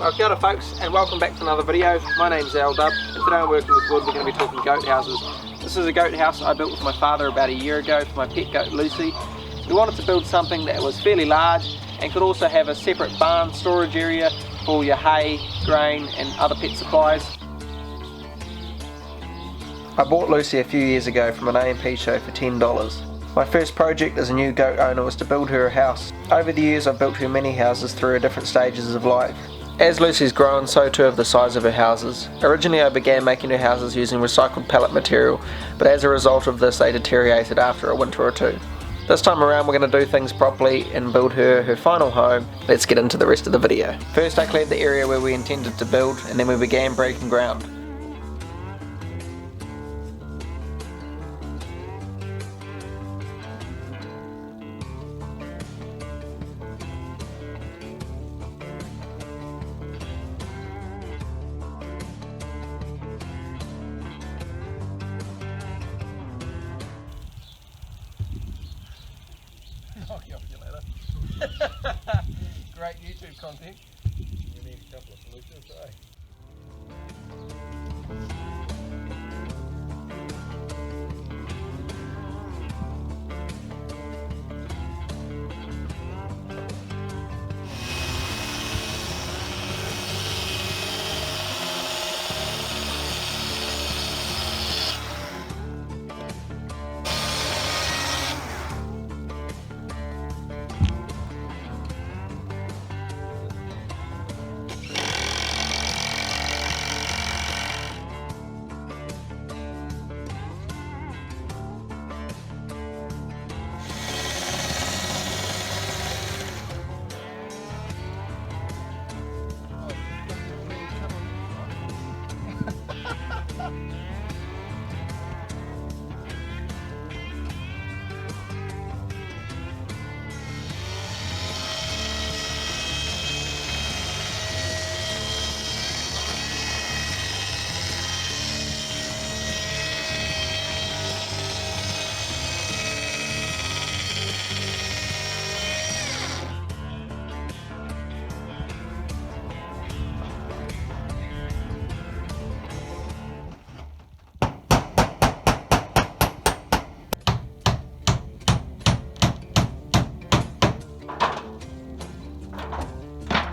Well, kia ora folks, and welcome back to another video. My name's Al Dub, and today I'm working with wood. We're going to be talking goat houses. This is a goat house I built with my father about a year ago for my pet goat Lucy. We wanted to build something that was fairly large and could also have a separate barn storage area for your hay, grain and other pet supplies. I bought Lucy a few years ago from an A&P show for $10. My first project as a new goat owner was to build her a house. Over the years I've built her many houses through different stages of life. As Lucy's grown, so too have the size of her houses. Originally I began making her houses using recycled pallet material, but as a result of this they deteriorated after a winter or two. This time around we're going to do things properly and build her final home. Let's get into the rest of the video. First I cleared the area where we intended to build, and then we began breaking ground. Knock you off your ladder. Great YouTube content. You need a couple of solutions, eh?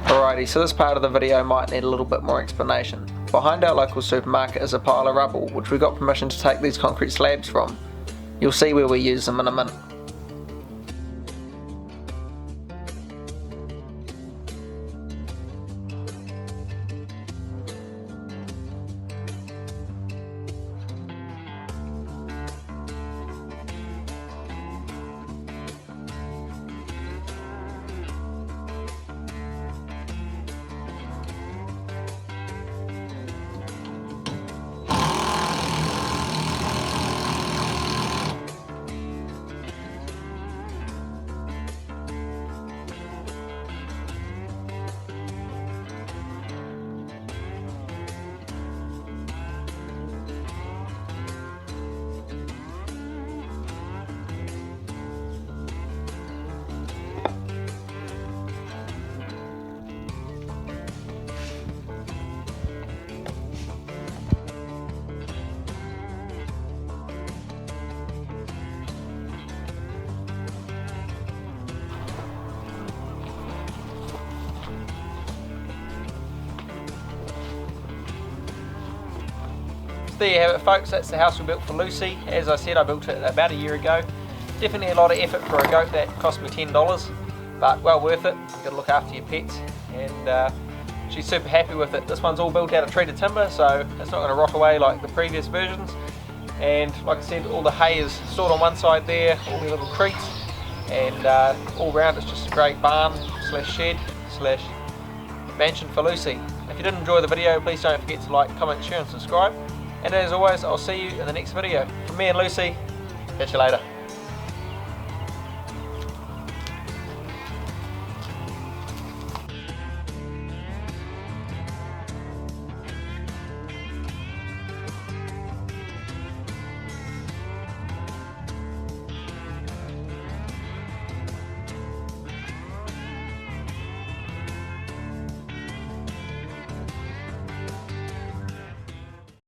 Alrighty, so this part of the video might need a little bit more explanation. Behind our local supermarket is a pile of rubble which we got permission to take these concrete slabs from. You'll see where we use them in a minute. There you have it folks, that's the house we built for Lucy. As I said, I built it about a year ago. Definitely a lot of effort for a goat that cost me $10, but well worth it. You've got to look after your pets, and she's super happy with it. This one's all built out of treated timber, so it's not going to rot away like the previous versions. And like I said, all the hay is stored on one side there, all the little creeks, and all round it's just a great barn slash shed slash mansion for Lucy. If you did enjoy the video, please don't forget to like, comment, share and subscribe. And as always, I'll see you in the next video. From me and Lucy, catch you later.